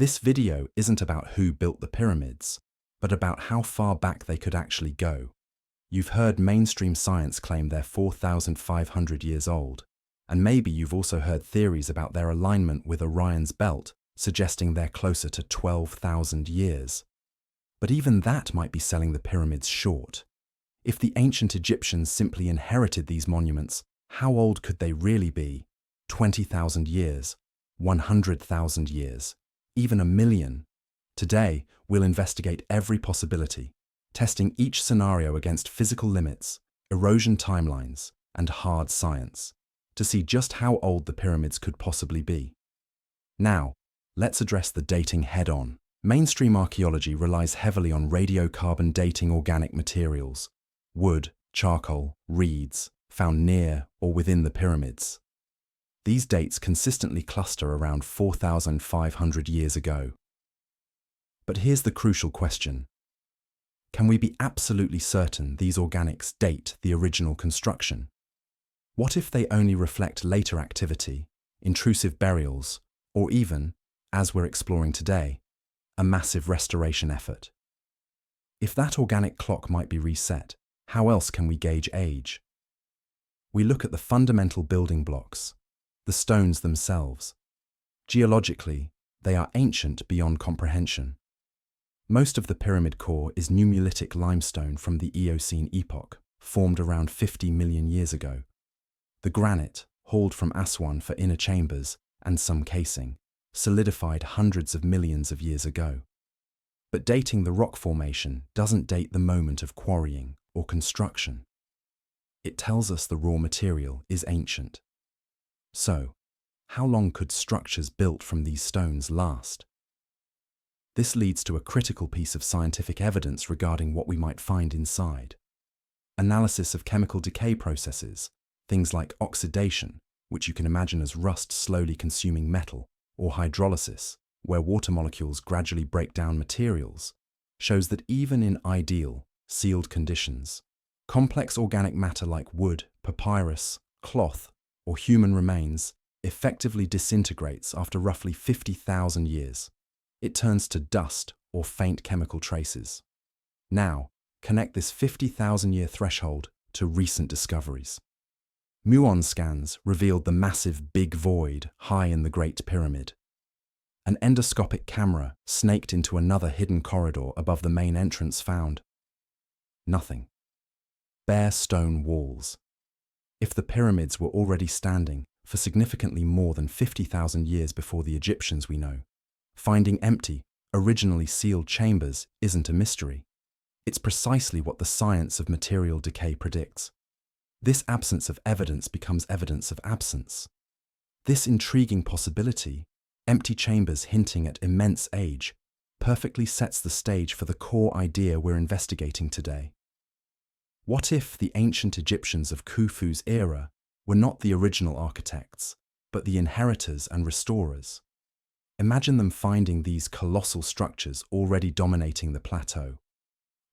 This video isn't about who built the pyramids, but about how far back they could actually go. You've heard mainstream science claim they're 4,500 years old, and maybe you've also heard theories about their alignment with Orion's belt, suggesting they're closer to 12,000 years. But even that might be selling the pyramids short. If the ancient Egyptians simply inherited these monuments, how old could they really be? 20,000 years, 100,000 years, even a million? Today, we'll investigate every possibility, testing each scenario against physical limits, erosion timelines, and hard science, to see just how old the pyramids could possibly be. Now, let's address the dating head-on. Mainstream archaeology relies heavily on radiocarbon dating organic materials, wood, charcoal, reeds, found near or within the pyramids. These dates consistently cluster around 4,500 years ago. But here's the crucial question. Can we be absolutely certain these organics date the original construction? What if they only reflect later activity, intrusive burials, or even, as we're exploring today, a massive restoration effort? If that organic clock might be reset, how else can we gauge age? We look at the fundamental building blocks, the stones themselves. Geologically, they are ancient beyond comprehension. Most of the pyramid core is nummulitic limestone from the Eocene epoch, formed around 50 million years ago. The granite, hauled from Aswan for inner chambers and some casing, solidified hundreds of millions of years ago. But dating the rock formation doesn't date the moment of quarrying or construction. It tells us the raw material is ancient. So, how long could structures built from these stones last? This leads to a critical piece of scientific evidence regarding what we might find inside. Analysis of chemical decay processes, things like oxidation, which you can imagine as rust slowly consuming metal, or hydrolysis, where water molecules gradually break down materials, shows that even in ideal, sealed conditions, complex organic matter like wood, papyrus, cloth, or human remains effectively disintegrates after roughly 50,000 years. It turns to dust or faint chemical traces. Now, connect this 50,000-year threshold to recent discoveries. Muon scans revealed the massive Big Void high in the Great Pyramid. An endoscopic camera snaked into another hidden corridor above the main entrance found nothing. Bare stone walls. If the pyramids were already standing for significantly more than 50,000 years before the Egyptians we know, finding empty, originally sealed chambers isn't a mystery. It's precisely what the science of material decay predicts. This absence of evidence becomes evidence of absence. This intriguing possibility, empty chambers hinting at immense age, perfectly sets the stage for the core idea we're investigating today. What if the ancient Egyptians of Khufu's era were not the original architects, but the inheritors and restorers? Imagine them finding these colossal structures already dominating the plateau.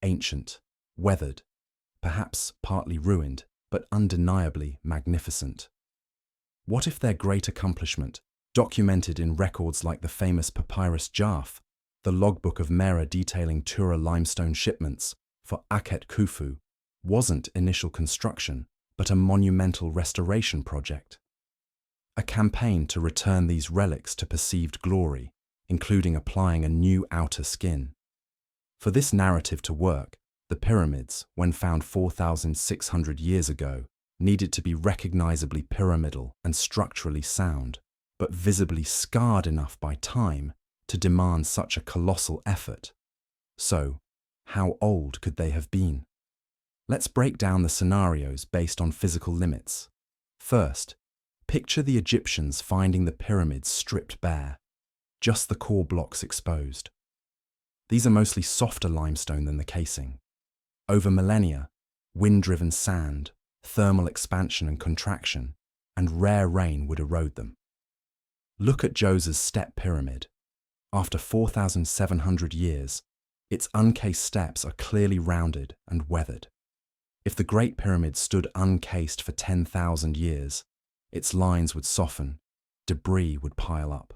Ancient, weathered, perhaps partly ruined, but undeniably magnificent. What if their great accomplishment, documented in records like the famous Papyrus Jaf, the logbook of Mera detailing Tura limestone shipments for Akhet Khufu, wasn't initial construction, but a monumental restoration project? A campaign to return these relics to perceived glory, including applying a new outer skin. For this narrative to work, the pyramids, when found 4,600 years ago, needed to be recognizably pyramidal and structurally sound, but visibly scarred enough by time to demand such a colossal effort. So, how old could they have been? Let's break down the scenarios based on physical limits. First, picture the Egyptians finding the pyramids stripped bare, just the core blocks exposed. These are mostly softer limestone than the casing. Over millennia, wind-driven sand, thermal expansion and contraction, and rare rain would erode them. Look at Djoser's step pyramid. After 4,700 years, its uncased steps are clearly rounded and weathered. If the Great Pyramid stood uncased for 10,000 years, its lines would soften, debris would pile up.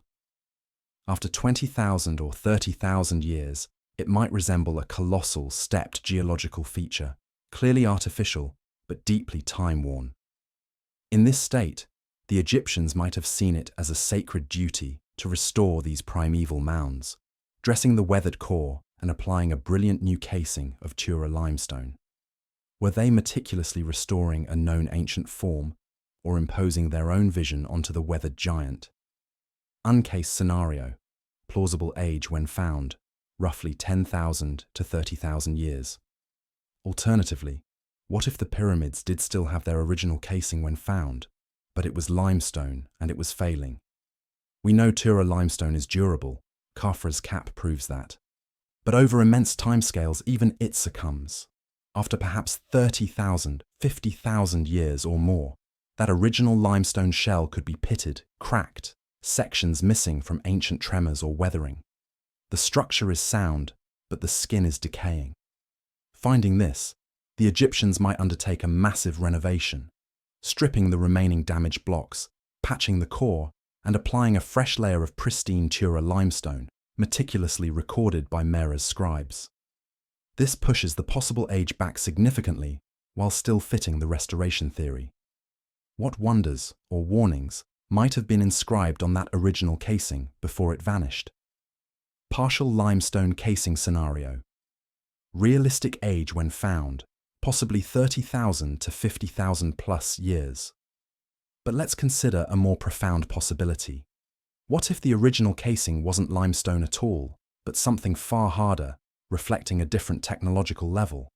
After 20,000 or 30,000 years, it might resemble a colossal, stepped geological feature, clearly artificial, but deeply time-worn. In this state, the Egyptians might have seen it as a sacred duty to restore these primeval mounds, dressing the weathered core and applying a brilliant new casing of Tura limestone. Were they meticulously restoring a known ancient form, or imposing their own vision onto the weathered giant? Uncased scenario, plausible age when found, roughly 10,000 to 30,000 years. Alternatively, what if the pyramids did still have their original casing when found, but it was limestone and it was failing? We know Tura limestone is durable, Khafra's cap proves that. But over immense timescales, even it succumbs. After perhaps 30,000, 50,000 years or more, that original limestone shell could be pitted, cracked, sections missing from ancient tremors or weathering. The structure is sound, but the skin is decaying. Finding this, the Egyptians might undertake a massive renovation, stripping the remaining damaged blocks, patching the core, and applying a fresh layer of pristine Tura limestone, meticulously recorded by Mera's scribes. This pushes the possible age back significantly while still fitting the restoration theory. What wonders or warnings might have been inscribed on that original casing before it vanished? Partial limestone casing scenario. Realistic age when found, possibly 30,000 to 50,000 plus years. But let's consider a more profound possibility. What if the original casing wasn't limestone at all, but something far harder, reflecting a different technological level?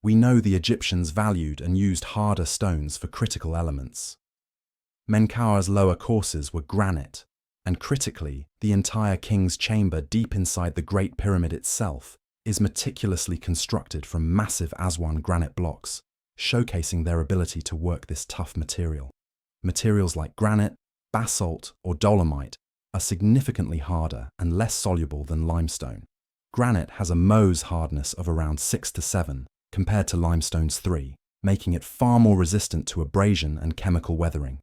We know the Egyptians valued and used harder stones for critical elements. Menkaur's lower courses were granite, and critically, the entire king's chamber deep inside the Great Pyramid itself is meticulously constructed from massive Aswan granite blocks, showcasing their ability to work this tough material. Materials like granite, basalt, or dolomite are significantly harder and less soluble than limestone. Granite has a Mohs hardness of around 6 to 7, compared to limestone's 3, making it far more resistant to abrasion and chemical weathering.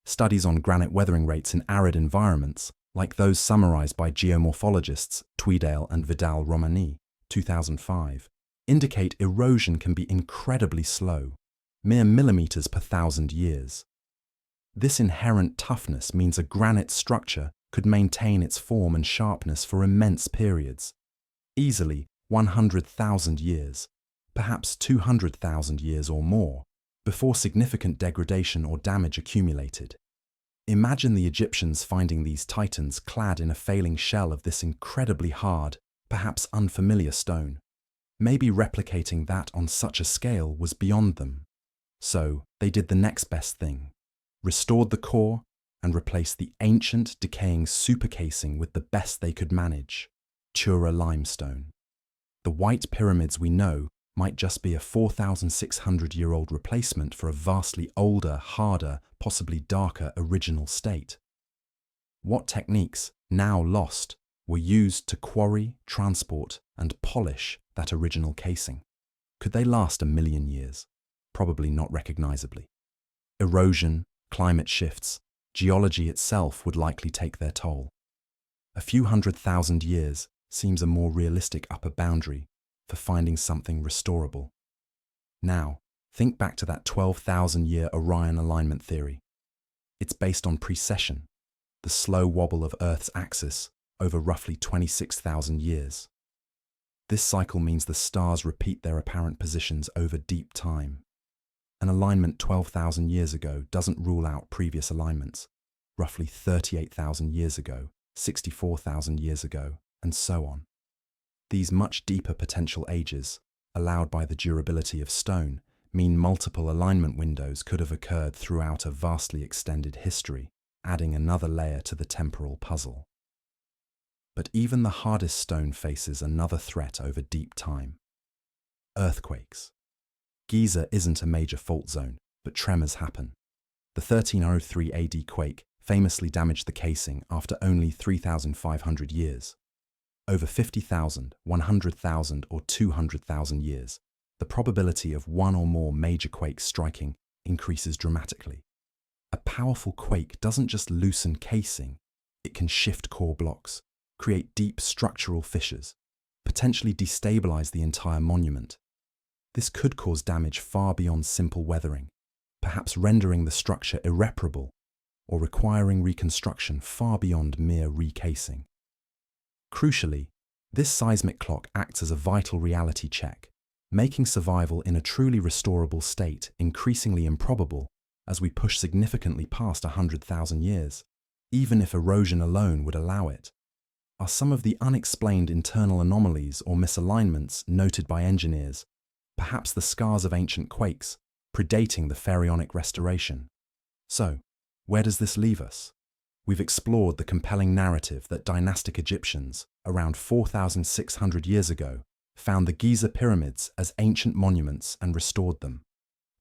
Studies on granite weathering rates in arid environments, like those summarized by geomorphologists Tweedale and Vidal-Romani, 2005, indicate erosion can be incredibly slow, mere millimeters per 1,000 years. This inherent toughness means a granite structure could maintain its form and sharpness for immense periods, easily 100,000 years, perhaps 200,000 years or more, before significant degradation or damage accumulated. Imagine the Egyptians finding these titans clad in a failing shell of this incredibly hard, perhaps unfamiliar stone. Maybe replicating that on such a scale was beyond them. So they did the next best thing, restored the core and replaced the ancient, decaying supercasing with the best they could manage, Tura limestone. The white pyramids we know might just be a 4,600-year-old replacement for a vastly older, harder, possibly darker original state. What techniques, now lost, were used to quarry, transport, and polish that original casing? Could they last 1,000,000 years? Probably not recognizably. Erosion, climate shifts, geology itself would likely take their toll. A few 100,000 years seems a more realistic upper boundary for finding something restorable. Now, think back to that 12,000-year Orion alignment theory. It's based on precession, the slow wobble of Earth's axis over roughly 26,000 years. This cycle means the stars repeat their apparent positions over deep time. An alignment 12,000 years ago doesn't rule out previous alignments, roughly 38,000 years ago, 64,000 years ago, and so on. These much deeper potential ages, allowed by the durability of stone, mean multiple alignment windows could have occurred throughout a vastly extended history, adding another layer to the temporal puzzle. But even the hardest stone faces another threat over deep time: earthquakes. Giza isn't a major fault zone, but tremors happen. The 1303 AD quake famously damaged the casing after only 3,500 years. Over 50,000, 100,000, or 200,000 years, the probability of one or more major quakes striking increases dramatically. A powerful quake doesn't just loosen casing, It can shift core blocks, create deep structural fissures, potentially destabilize the entire monument. This could cause damage far beyond simple weathering, perhaps rendering the structure irreparable or requiring reconstruction far beyond mere recasing. Crucially, this seismic clock acts as a vital reality check, making survival in a truly restorable state increasingly improbable as we push significantly past 100,000 years, even if erosion alone would allow it. Are some of the unexplained internal anomalies or misalignments noted by engineers, perhaps the scars of ancient quakes, predating the pharaonic restoration? So, where does this leave us? We've explored the compelling narrative that dynastic Egyptians, around 4,600 years ago, found the Giza pyramids as ancient monuments and restored them.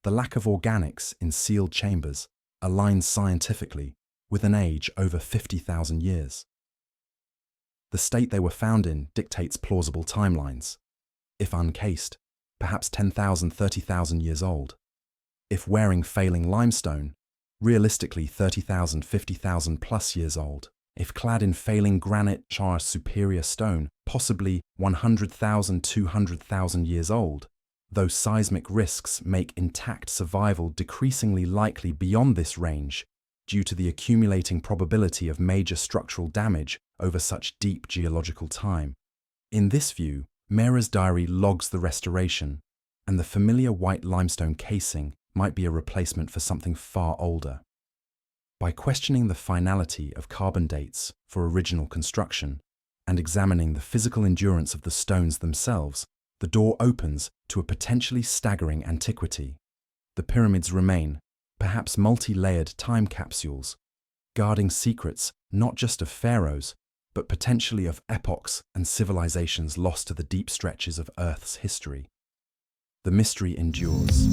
The lack of organics in sealed chambers aligns scientifically with an age over 50,000 years. The state they were found in dictates plausible timelines. If uncased, perhaps 10,000, 30,000 years old. If wearing failing limestone, realistically 30,000, 50,000 plus years old. If clad in failing granite or superior stone, possibly 100,000, 200,000 years old. Though seismic risks make intact survival decreasingly likely beyond this range due to the accumulating probability of major structural damage over such deep geological time. In this view, Mera's diary logs the restoration, and the familiar white limestone casing might be a replacement for something far older. By questioning the finality of carbon dates for original construction and examining the physical endurance of the stones themselves, the door opens to a potentially staggering antiquity. The pyramids remain, perhaps multi-layered time capsules, guarding secrets not just of pharaohs, but potentially of epochs and civilizations lost to the deep stretches of Earth's history. The mystery endures.